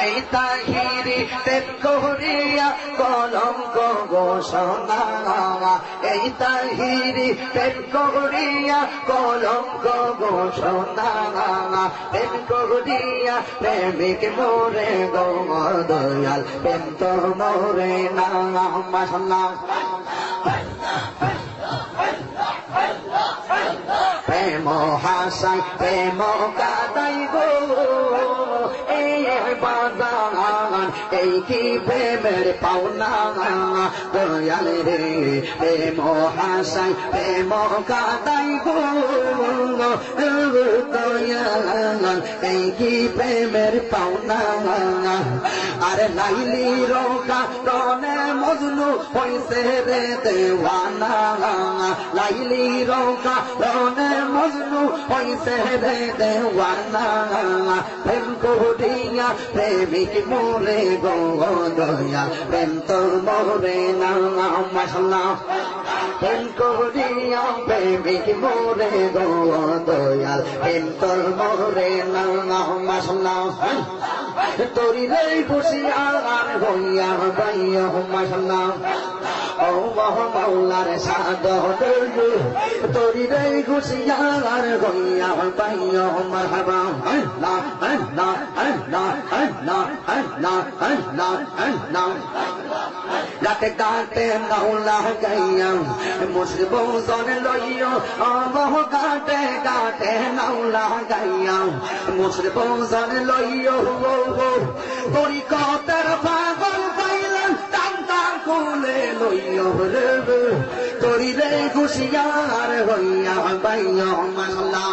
এই তাহিরি তেল করিয়া কলঙ্ক ঘোষণা এই তাহিরি তেল করিয়া কলঙ্ক ঘোষণা তেল করিয়া প্রেমিক মোরে গো দয়াল প্রেম তো মোরে না মাশাআল্লাহ প্রেম হাসাই প্রেম কাদাই গো এই বাদান এই কি প্রেমের পাওনা দয়াল রে প্রেম হাসাই প্রেম কাদাই গো দয়াল এই কি প্রেমের পাওনা আর লাইলি রোকা রনে মজনু হইছে রে দেওয়ানা লাইলি রোকা রনে মজনু হইছে রে দেওয়ানা প্রেম করিয়া প্রেমিক মোরে গো দয়াল প্রেম তো মোরে না মাশাআল্লাহ প্রেম করিয়া প্রেমিক মোরে গো দয়াল প্রেম তো মোরে না মাশাআল্লাহ তোরি রে খুশিয়ার হইয়া বাইয়া মাশাআল্লাহ ও মাওলার সাদত তোরি রে খুশিয়ার হইয়া বাইয়া মারহাবা আল্লাহ আল্লাহ আল্লাহ আল্লাহ আল্লাহ আল্লাহ আল্লাহ গাতে গাতে মাওলা গাইয়া মুসলিম জন লইও আমহ গাতে গাতে মাওলা গাইয়া মুসলিম জন লইও তোরি কতের পাগল পাইলেন টান টান কোলে লইও রে তোরি রে খুশিয়ার হইয়া বাইয়া মাওলা